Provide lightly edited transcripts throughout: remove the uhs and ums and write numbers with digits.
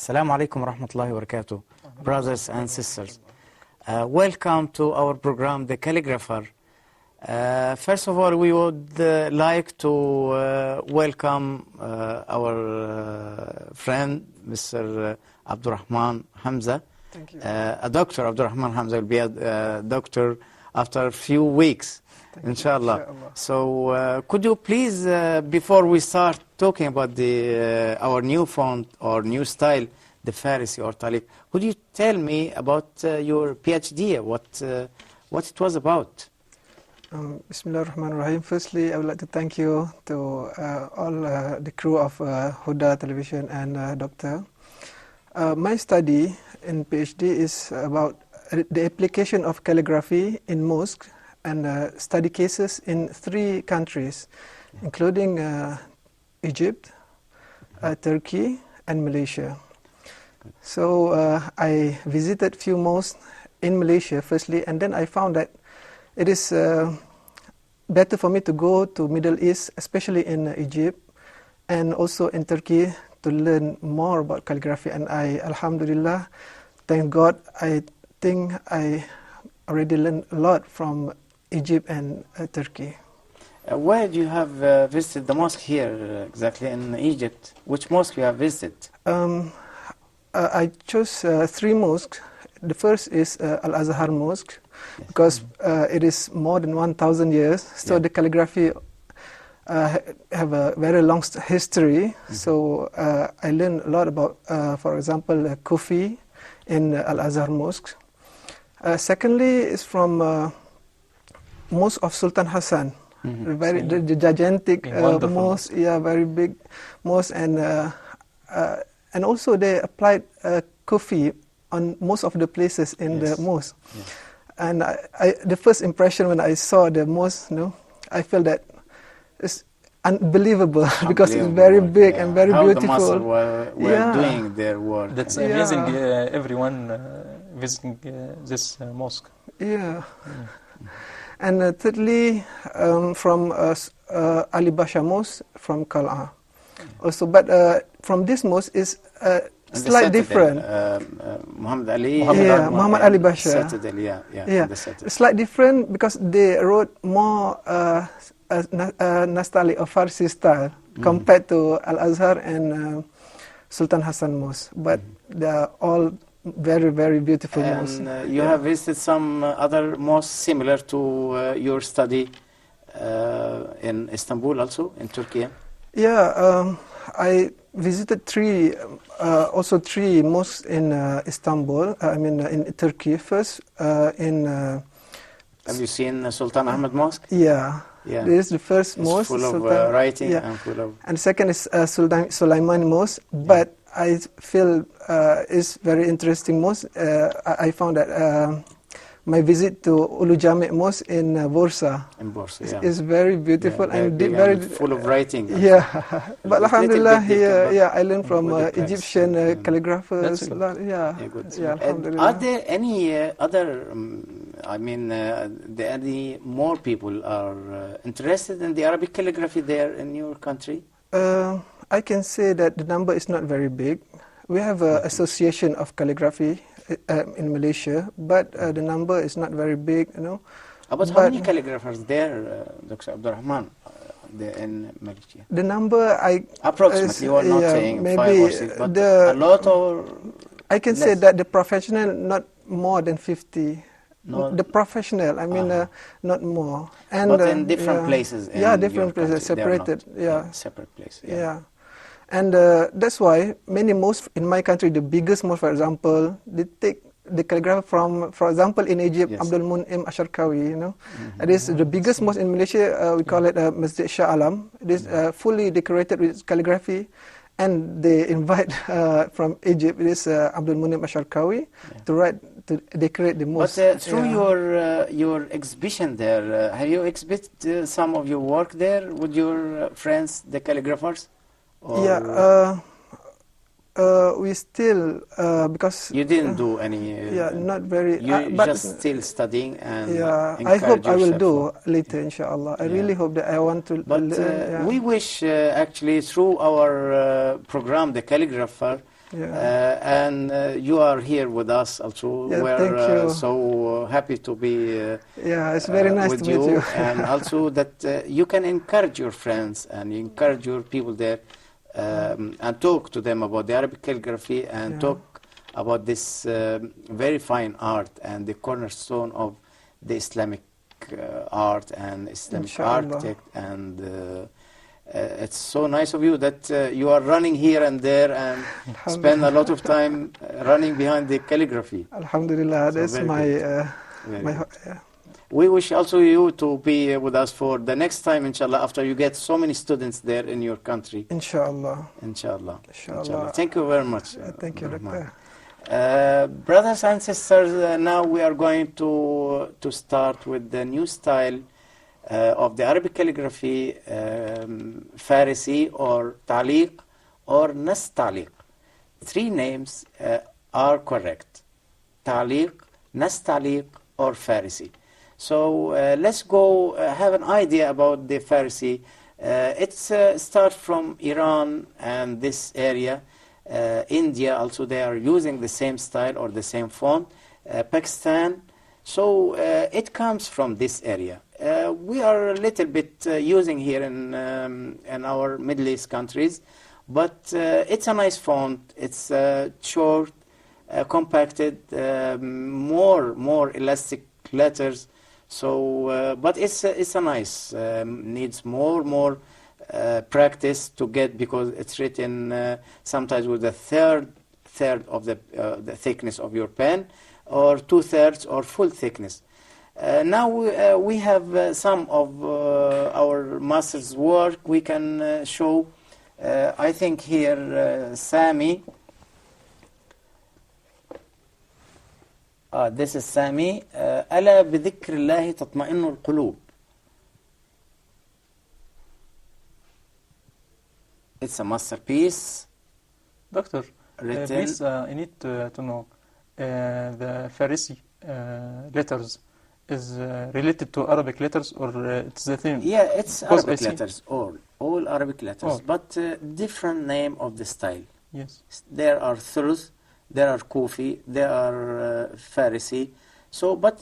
Assalamu alaikum wa rahmatullahi wa barakatuh, brothers and sisters. Welcome to our program, The Calligrapher. First of all, we would like to welcome our friend, Mr. Abdurrahman Hamza. Thank you. Dr. Abdurrahman Hamza will be a doctor after a few weeks, inshallah. So could you please, before we start talking about our new font or new style, the Farisi or Talik, could you tell me about your PhD, what it was about? Bismillah ar-Rahman ar-Rahim. Firstly, I would like to thank you to all the crew of Huda television and Doctor. My study in PhD is about the application of calligraphy in mosques and study cases in 3 countries, including Egypt, Turkey, and Malaysia. So I visited few mosques in Malaysia firstly, and then I found that it is better for me to go to Middle East, especially in Egypt, and also in Turkey to learn more about calligraphy. And I, alhamdulillah, thank God, I think I already learned a lot from Egypt and Turkey. Where do you have visited the mosque here exactly in Egypt? Which mosque you have visited? I chose 3 mosques. The first is Al-Azhar Mosque, because it is more than 1,000 years, so the calligraphy have a very long history. So I learned a lot about, for example, Kufi in Al-Azhar Mosque. Secondly is from Mosque of Sultan Hassan, the gigantic mosque, very big mosque, and also they applied Kufi on most of the places in the mosque. And the first impression when I saw the mosque, I felt that it's unbelievable because it's very big and very beautiful. How the Muslims were doing their work. That's amazing, everyone visiting this mosque. And thirdly, from Ali Basha Mosque from Qal'a. Also, but from this mosque is slightly different. Muhammad Ali. Muhammad Ali Basha. Citadel, It's slightly different because they wrote more Nastali or Farsi style compared to Al-Azhar and Sultan Hassan Mosque. But they are all very, very beautiful mosques. You have visited some other mosques similar to your study in Istanbul also, in Turkey? I visited 3 mosques in Istanbul, in Turkey. First, have you seen Sultan Ahmed Mosque? This is the first mosque. Full of writing and full of... And second is Sulaiman Mosque, but I feel it's very interesting mosque. I found that my visit to Ulu Jami' Mosque in Bursa. Is very beautiful and very full of writing. But alhamdulillah, here, I learned from Egyptian calligraphers. Are there any other? Any more people are interested in the Arabic calligraphy there in your country? I can say that the number is not very big. We have an association of calligraphy in Malaysia, but the number is not very big, About how many calligraphers there, Dr. Abdurrahman, in Malaysia? The number approximately, you are not saying maybe 5 or 6, but a lot or I can say that the professional, not more than 50. The professional, not more. And, but in different places. Different places, separated. Separate places. And that's why many mosques in my country, the biggest mosque, for example, they take the calligrapher from, for example, in Egypt, Yes. Abdul Mun'im Asharkawi, you know. It is the biggest mosque in Malaysia. We call it Masjid Shah Alam. It is fully decorated with calligraphy. And they invite from Egypt, it is Abdul Mun'im Asharkawi, to decorate the mosque. But through your exhibition there, have you exhibited some of your work there with your friends, the calligraphers? Or Yeah, we still, because... you didn't do any... yeah, not very... You're but just still studying and yeah, I hope I will do yourself. later, inshallah. I really hope that I want to But learn. we wish, actually, through our program, the Calligrapher, and you are here with us also. Yeah, We're thank you. so happy to be Yeah, it's very nice with to meet you. and also that you can encourage your friends and encourage your people there and talk to them about the Arabic calligraphy and talk about this very fine art and the cornerstone of the Islamic art and Islamic Inshallah. architect. And it's so nice of you that you are running here and there and spend a lot of time running behind the calligraphy. Alhamdulillah, So that's very my... Very my good. yeah. We wish also you to be with us for the next time, inshallah, after you get so many students there in your country. Inshallah. Inshallah. Inshallah. Thank you very much. Thank you, Rahman. Doctor. Brothers and sisters, now we are going to start with the new style of the Arabic calligraphy, Farisi or Taliq or Nastaliq. Three names are correct: Taliq, Nastaliq, or Farisi. So let's go have an idea about the Farisi. It's start from Iran and this area. India also, they are using the same style or the same font. Pakistan. So it comes from this area. We are a little bit using here in our Middle East countries, but it's a nice font. It's short, compacted, more elastic letters. So, but it's a nice. Needs more practice to get, because it's written sometimes with a third of the thickness of your pen, or 2/3 or full thickness. Now we have some of our master's work we can show. I think here Sami. This is Sami. ألا بذكر الله تطمئن القلوب. It's a masterpiece. Doctor, written. please, I need to know the Farisi letters is related to Arabic letters, or it's the same? Yeah, it's Because Arabic letters, all Arabic letters, but different name of the style. Yes. There are Thuluth, there are Kufi, there are Farisi. So, but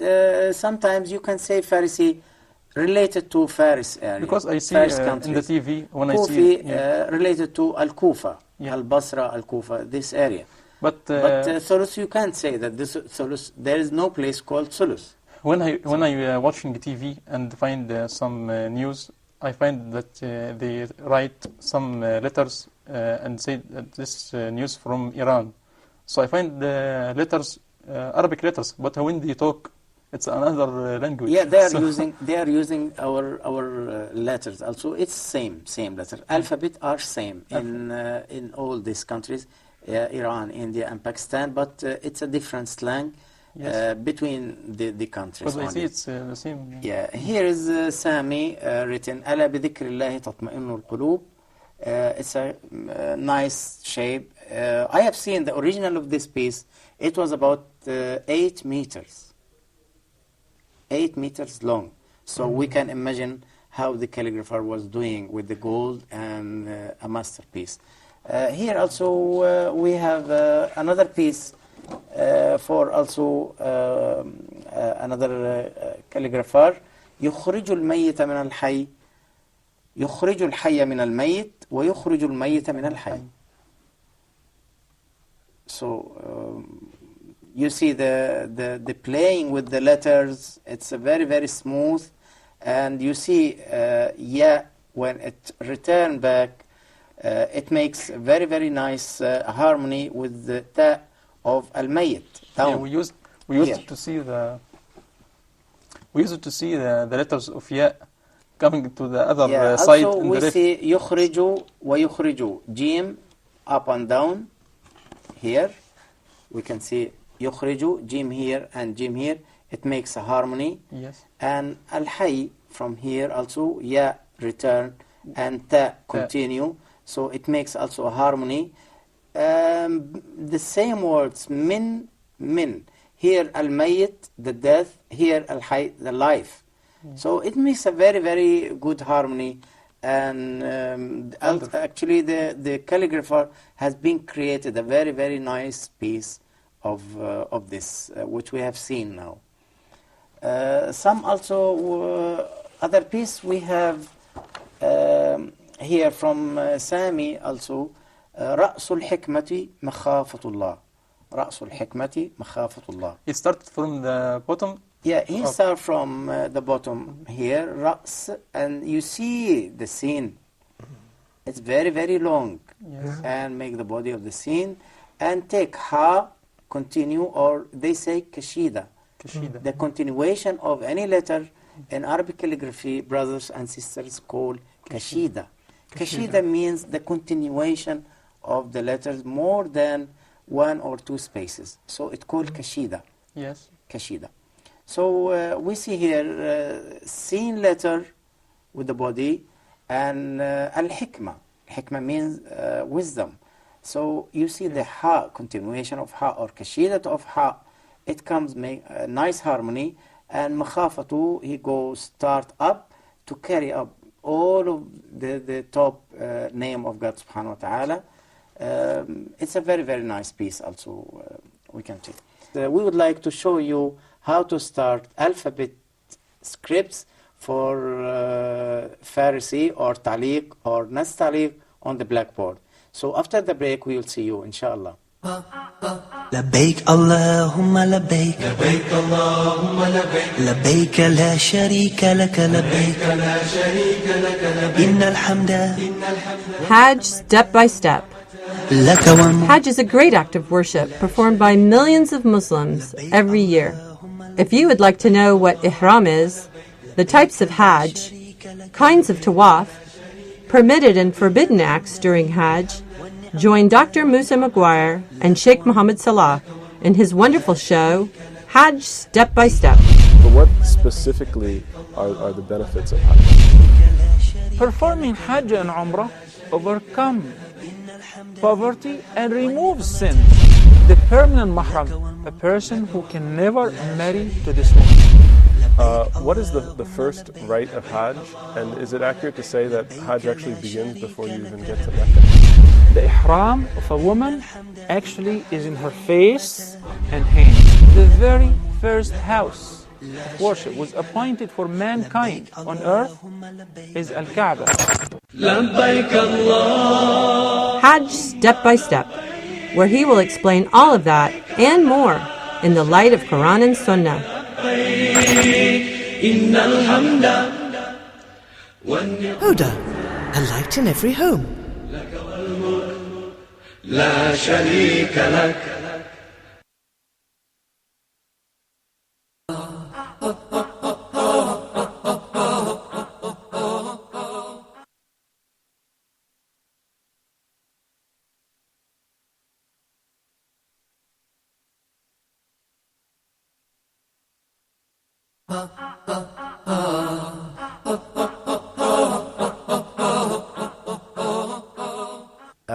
sometimes you can say Farisi related to Faris area. Because I see Faris in the TV when Kufi, I see related to Al-Kufa, Yeah. Al-Basra, Al-Kufa, this area. but Thuluth, you can't say that this Thuluth. There is no place called Thuluth. when I watching TV and find some news, I find that they write some letters and say that this news from Iran. So I find the letters Arabic letters, but when they talk, it's another language. Yeah, they are using our letters also. It's same letter. Alphabet are same in all these countries, Iran, India, and Pakistan. But it's a different slang between the countries. Because I see it's the same. Yeah, here is Sami written. ألا بذكر الله تطمئن القلوب. It's a nice shape. I have seen the original of this piece. It was about 8 meters. 8 meters long. So we can imagine how the calligrapher was doing with the gold and a masterpiece. Here also we have another piece for also another calligrapher. يخرج الميت من الحي يخرج الحي من الميت ويخرج الميت من الحي. So you see the playing with the letters. It's very smooth, and you see when it return back, it makes very nice harmony with the ta of al-mayyit. Yeah, we used to see the letters of ya coming to the other side. Also in we the see yukhriju wa yukhriju, jim up and down. Here we can see yukhriju, jim here and jim here. It makes a harmony. Yes. And al-hayy from here also, ya return and ta continue. So it makes also a harmony. The same words, min. Here al-mayyit, the death. Here al-hayy, the life. So it makes a very, very good harmony. And actually the calligrapher has been created a very, very nice piece of this, which we have seen now. Some also other piece we have here from Sami also, رأس الحكمة مخافة الله. رأس الحكمة مخافة الله. It started from the bottom. Yeah, he started from the bottom here, رأس, and you see the scene. It's very, very long. Yes. And make the body of the scene and take ha, continue, or they say kashida. The continuation of any letter in Arabic calligraphy, brothers and sisters, called kashida. Kashida means the continuation of the letters more than 1 or 2 spaces. So it's called kashida. Yes. Kashida. So we see here seen letter with the body and al-hikmah. Hikmah means wisdom. So you see the ha, continuation of ha or kashida of ha. It comes make a nice harmony, and makhafatu, he goes start up to carry up all of the top name of God subhanahu wa ta'ala. It's a very, very nice piece also, we can see. We would like to show you how to start alphabet scripts for Farsi or Taliq or Nas Taliq on the blackboard. So after the break we will see you inshallah. لبيك اللهم لبيك لبيك اللهم لبيك لبيك لا شريك لك لبيك لا شريك لك لبيك إن الحمد Hajj step by step. Hajj is a great act of worship performed by millions of Muslims every year. If you would like to know what ihram is, the types of Hajj, kinds of tawaf, permitted and forbidden acts during Hajj, join Dr. Musa Maguire and Sheikh Muhammad Salah in his wonderful show, Hajj Step by Step. But what specifically are the benefits of Hajj? Performing Hajj and Umrah overcome poverty and remove sin. The permanent mahram, a person who can never marry to this woman. What is the first rite of Hajj, and is it accurate to say that Hajj actually begins before you even get to Mecca? The ihram of a woman actually is in her face and hands. The very first house of worship was appointed for mankind on earth is Al-Kaaba. Hajj Step by Step, where he will explain all of that and more in the light of Quran and Sunnah. Huda, a light in every home. لا شريك لك.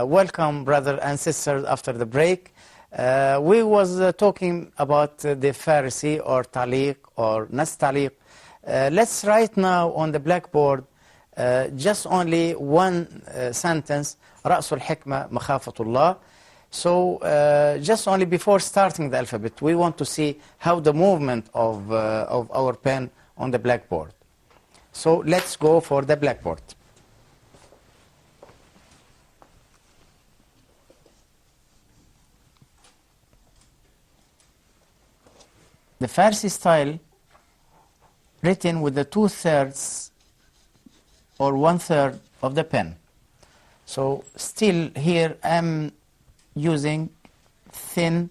Welcome, brothers and sisters, after the break. We was talking about the Farsi or Taliq or Nas Taliq. Let's write now on the blackboard just only one sentence, رأس الحكمة مخافة الله. So just only before starting the alphabet, we want to see how the movement of our pen on the blackboard. So let's go for the blackboard. The Farsi style written with the 2/3 or 1/3 of the pen. So still here I'm using thin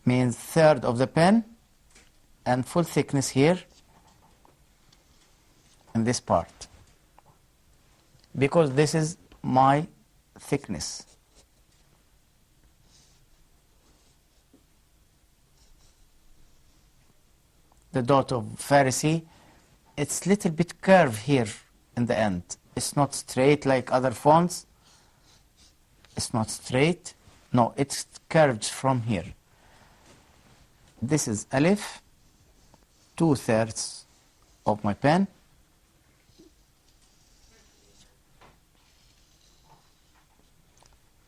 means third of the pen, and full thickness here in this part, because this is my thickness. The dot of Pharisee, it's little bit curved here in the end. It's not straight like other fonts. It's not straight. No, it's curved from here. This is Alif, 2/3 of my pen.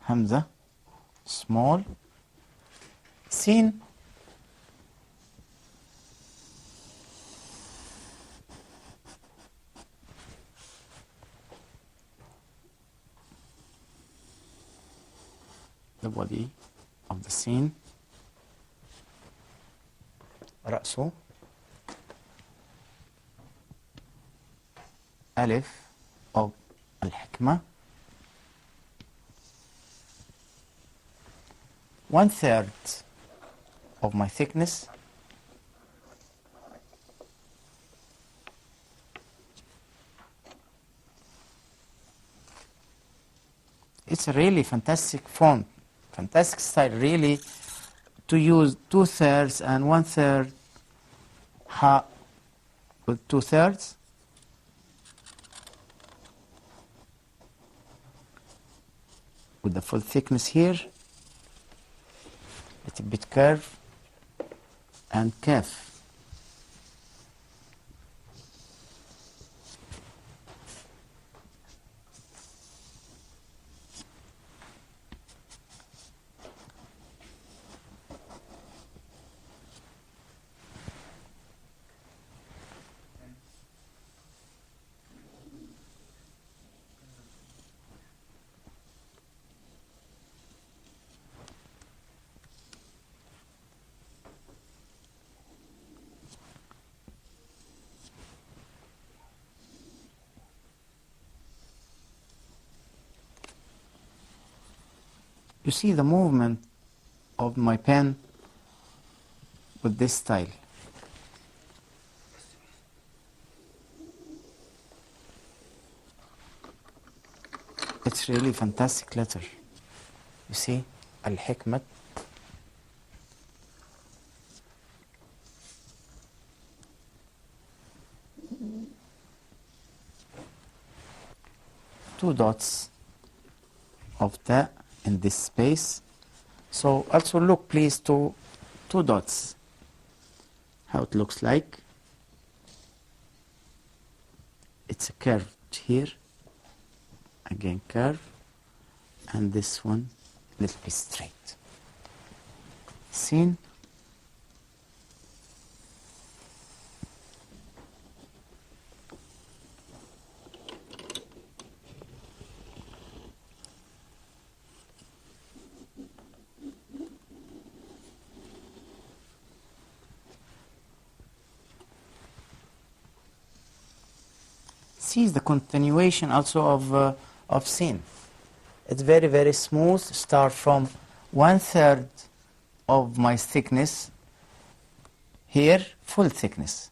Hamza, small. Sin, the body of the scene. رأسه. ألف of الحكمة. 1/3 of my thickness. It's a really fantastic font, fantastic style, really, to use 2/3 and 1/3 ha with 2/3. With the full thickness here, little bit curve, and kaf. You see the movement of my pen with this style. It's really fantastic letter. You see, Al-Hikmat. Two dots of the in this space. So also look please to 2 dots, how it looks like. It's a curve here, again curve, and this one a little bit straight. Seen? See the continuation also of sin. It's very, very smooth. Start from 1/3 of my thickness here, full thickness.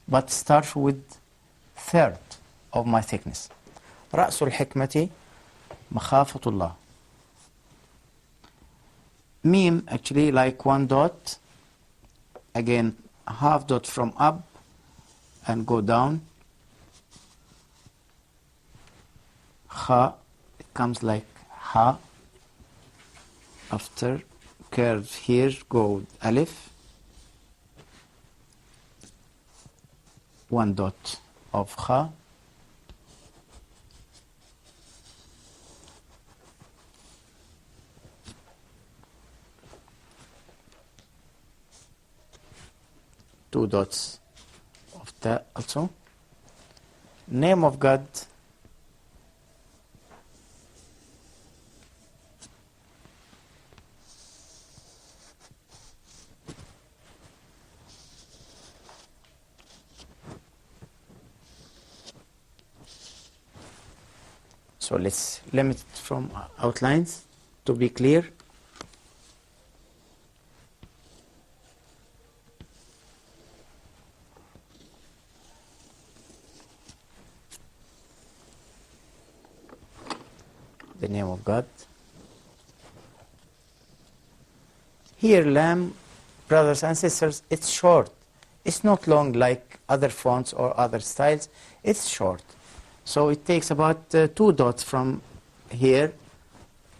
But start with 1/3 of my thickness. رأس الحكمة مخافة الله. Meme actually like 1 dot, again half dot from up and go down. Kha, it comes like ha. After curve here, go alif. 1 dot of kha. Two dots of that also. Name of God. So let's limit it from outlines to be clear. The name of God. Here, lamb, brothers and sisters, it's short. It's not long like other fonts or other styles. It's short. So it takes about 2 dots from here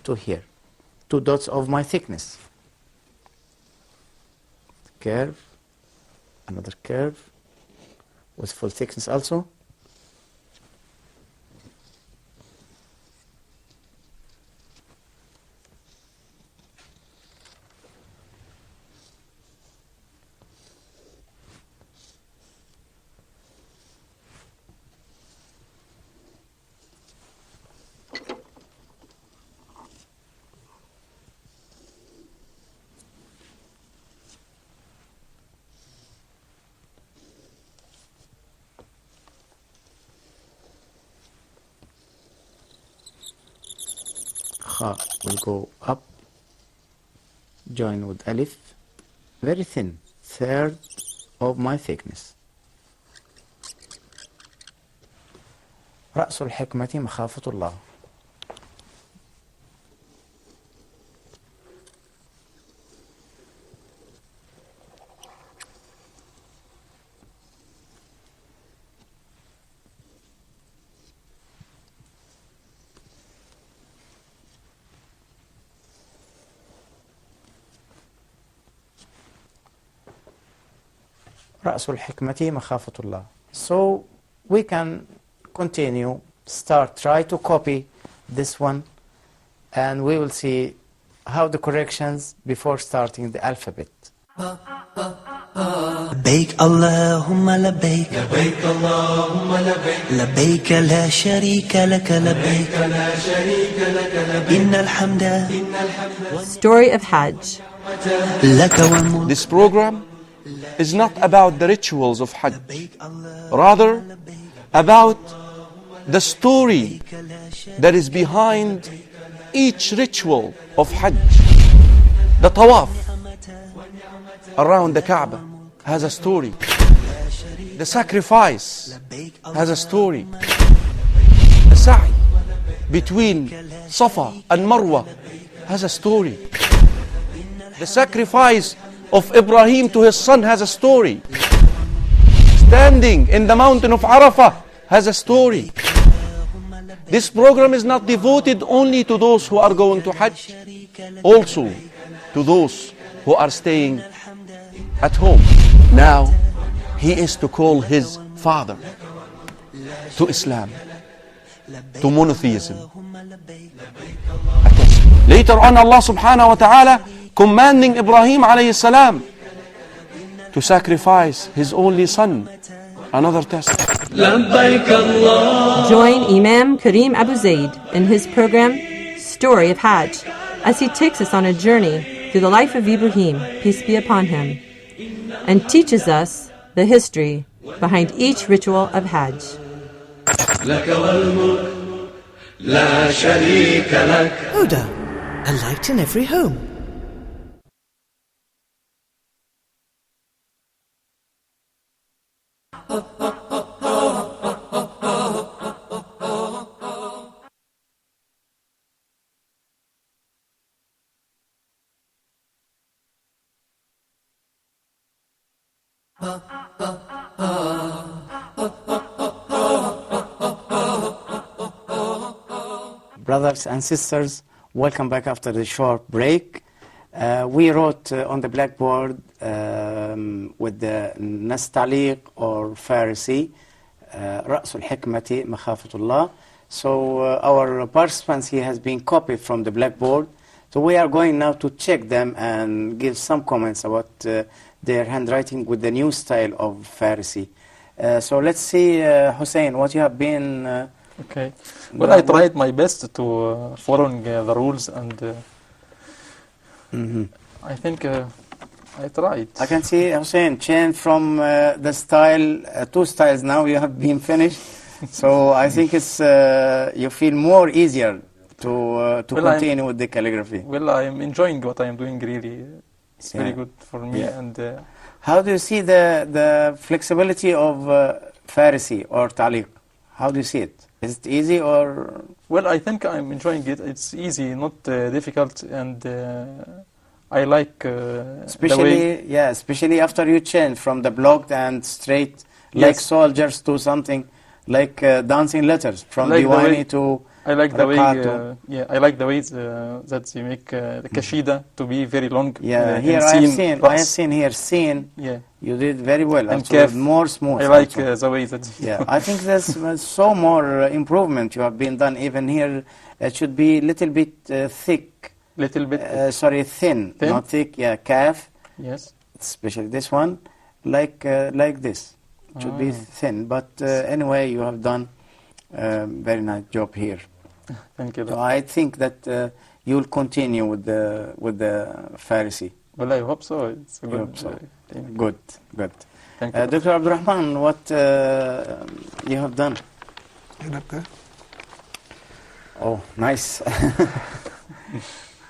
to here. 2 dots of my thickness. Curve, another curve with full thickness also. Kha will go up, join with alif, very thin, 1/3 of my thickness. رأس الحكمة مخافة الله. رأس الحكمة مخافة الله. So we can continue, try to copy this one, and we will see how the corrections before starting the alphabet. لبيك اللهم لبيك لبيك اللهم لبيك لبيك لا شريك لك لبيك لا شريك لك لبيك إن الحمد Story of Hajj. لك والملك. This program is not about the rituals of Hajj, rather about the story that is behind each ritual of Hajj. The tawaf around the Kaaba has a story. The sacrifice has a story. The sa'i between Safa and Marwa has a story. The sacrifice of Ibrahim to his son has a story. Standing in the mountain of Arafah has a story. This program is not devoted only to those who are going to Hajj, also to those who are staying at home. Now, he is to call his father to Islam, to monotheism. Later on, Allah subhanahu wa ta'ala commanding Ibrahim alayhi salam to sacrifice his only son. Another test. Join Imam Karim Abu Zaid in his program Story of Hajj as he takes us on a journey through the life of Ibrahim, peace be upon him, and teaches us the history behind each ritual of Hajj. Huda, a light in every home. Brothers and sisters, welcome back after the short break. We wrote on the blackboard with the Nastaliq or Farsi, رأس الحكمة مخافة الله. So our participants here has been copied from the blackboard. So we are going now to check them and give some comments about their handwriting with the new style of Farsi. So let's see, Hussein, what you have been... Okay. Well, I tried my best to following the rules, and I think I tried. I can see, Hussein, change from the style, 2 styles now you have been finished. So I think it's you feel more easier to continue with the calligraphy. Well, I am enjoying what I am doing. Really, it's very good for me. Yeah. And how do you see the flexibility of Farsi or Taliq? How do you see it? Is it easy or? Well, I think I'm enjoying it. It's easy, not difficult, and I like especially especially after you change from the blocked and straight like soldiers to something like dancing letters from like Diwani to I like the way Rakato. I like the way that you make the kashida to be very long. Here I have seen here scene. Yeah, you did very well. And also more smooth. I like the way that. Yeah, I think there's so more improvement you have been done. Even here, it should be a little bit thick. Little bit. Sorry, thin, not thick. Yeah, calf. Yes. Especially this one, like this. It should be thin. But anyway, you have done very nice job here. Thank you. So I think that you will continue with the Farsi. Well, I hope so. It's a good. Good. Thank you. Dr. Abdurrahman, what you have done? Doctor. Oh, nice.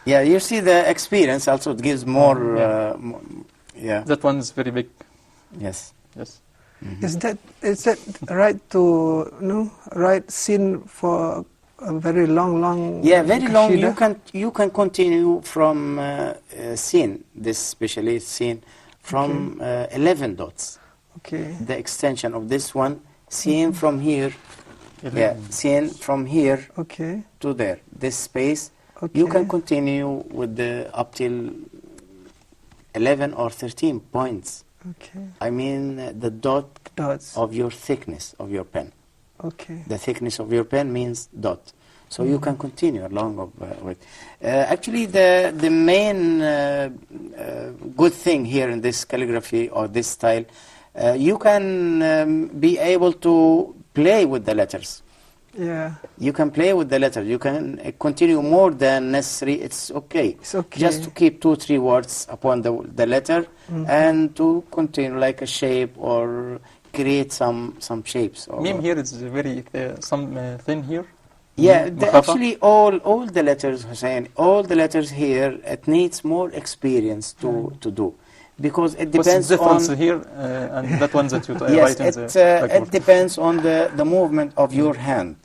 Yeah, you see the experience also it gives more. That one is very big. Yes. Yes. Mm-hmm. Is that right to write scene for a very long? Yeah, very long. You can continue from scene, this specialist scene, from 11 dots. Okay. The extension of this one, scene from here. Yeah, scene from here to there. This space. Okay. You can continue with the up till 11 or 13 points. Okay. I mean the dots of your thickness of your pen. Okay. The thickness of your pen means dot. So you can continue along with. Actually, the main good thing here in this calligraphy or this style, you can be able to play with the letters. Yeah. You can play with the letters. You can continue more than necessary. It's okay. It's okay. Just to keep 2-3 words upon the letter and to continue like a shape or create some shapes. Meme here is very thin here. Yeah, actually all the letters, Hussein, all the letters here, it needs more experience to do. Because it depends on... What's the difference here and that one that you write in the it depends on the movement of your hand.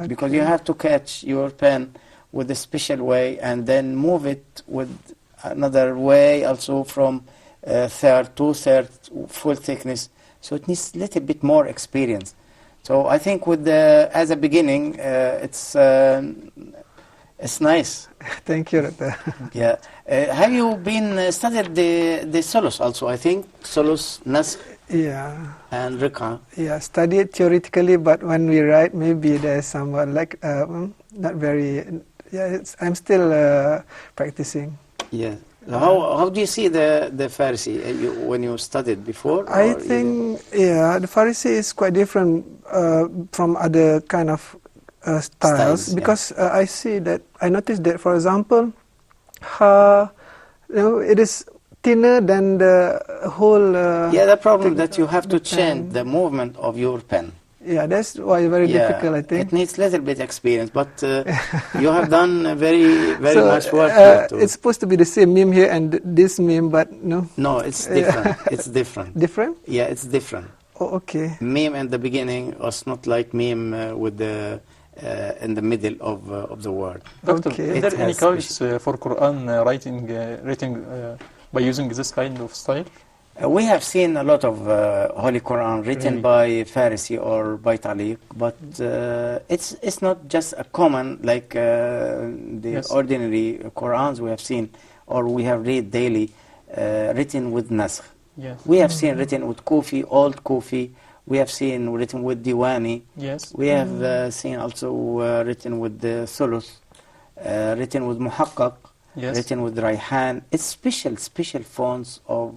Because you have to catch your pen with a special way and then move it with another way also from third to third full thickness. So it needs a little bit more experience. So I think with as a beginning, it's nice. Thank you, Doctor. Yeah. Have you been studied the solos also? I think solos, naskh. Yeah. And rika. Yeah, studied theoretically, but when we write, maybe there's some not very. Yeah, I'm still practicing. Yeah. How do you see the Farsi when you studied before? I think the Farsi is quite different from other kind of styles because I noticed that, for example, it is thinner than the whole. The problem that you have to change the movement of your pen. Yeah, that's why it's very difficult, I think. It needs a little bit experience, but you have done very much work. It's supposed to be the same meme here and this meme, but no. No, it's different. It's different. Different? Yeah, it's different. Oh, okay. Meme in the beginning was not like meme with the in the middle of the word. Doctor, is there any course for Quran writing by using this kind of style? We have seen a lot of Holy Quran written by Farsi or by Taliq, but it's not just a common like the ordinary Qurans we have seen or we have read daily written with naskh. Yes. We have seen written with Kufi, old Kufi. We have seen written with Diwani. Yes. We have seen also written with the Thuluth, written with Muhaqqaq, written with Rayhan. It's special fonts of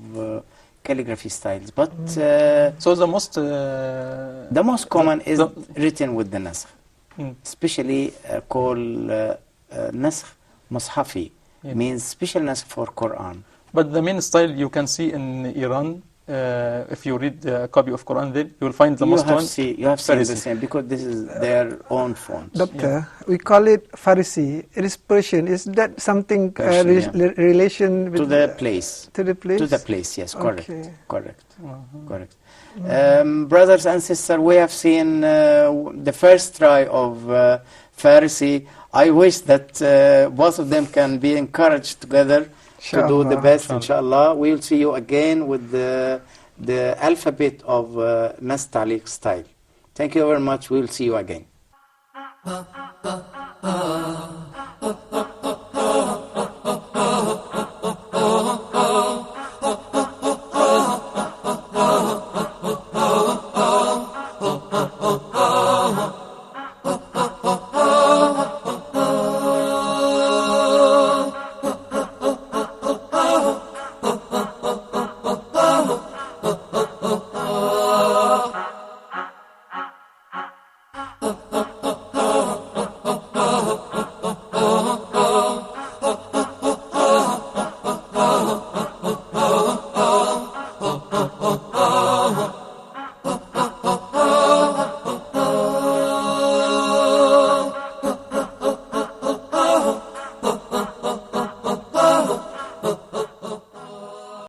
calligraphy styles, but so the most common is written with the naskh, especially called naskh mushafi, means special naskh for Quran. But the main style you can see in Iran if you read a copy of Quran there, you will find the most one. You have seen the Pharisee. same, because this is their own font. Doctor, we call it Farsi. It is Persian. Is that something Persian, relation with to the place? To the place? To the place, yes, correct. Okay. Correct. Correct. Brothers and sisters, we have seen the first try of Farsi. I wish that both of them can be encouraged together to do the best, inshallah. We'll see you again with the alphabet of Nas Taliq style. Thank you very much. We'll see you again.